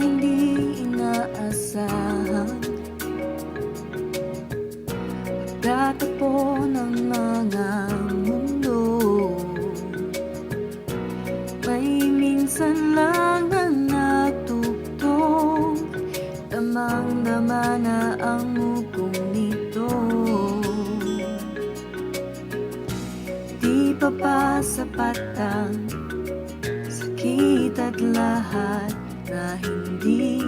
hindi inaasahan. Pagtatagpo ng mga mundo, may minsan lang na nagtugtong, damang-dama na ang mukong nito. Di pa ba sapat ang sakit at lahat na hindi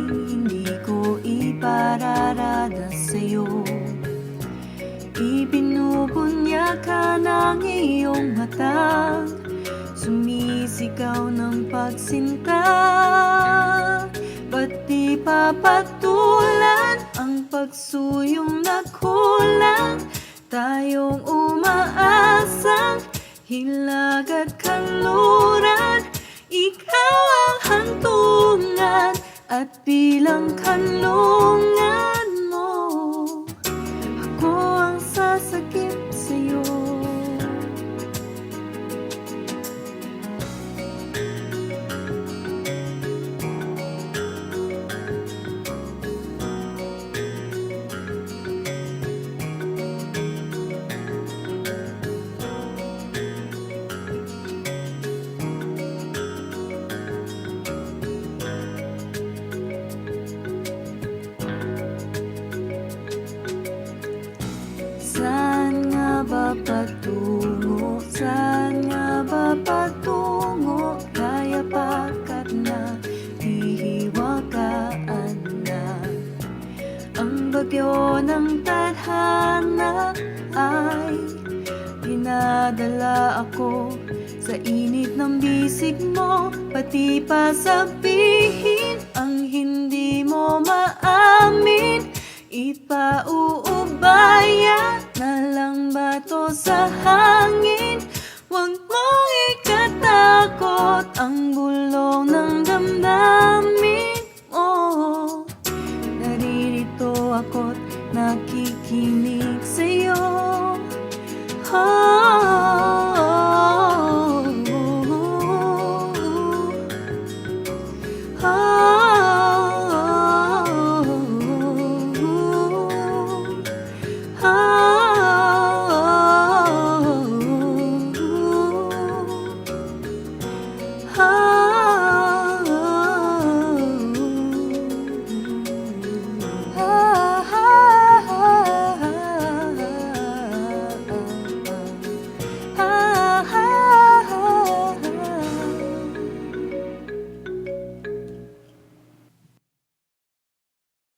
ko ipararada sa'yo? Ibinubunyag ka ng iyong mata, sumisigaw ng pagsinta. Ba't di papatulan ang pagsuyong nagkulang? Tayong umaasang hilag at kanluran, ikaw ang hantungan at bilang kanlungan mo, ako ang sasakit sa'yo. Saan nga ba patungo? Saan nga ba patungo? Kaya bakit na hihiwagaan na? Ang bagyo ng tadhana ay dinadala ako sa init ng bisig mo. Pati pa sabihin ang hindi mo maamin, ipauubaya na lang ba to sa hangin? Huwag mong ikatakot ang bulong ng damdamin mo. Naririto ako't nakikinig sa'yo.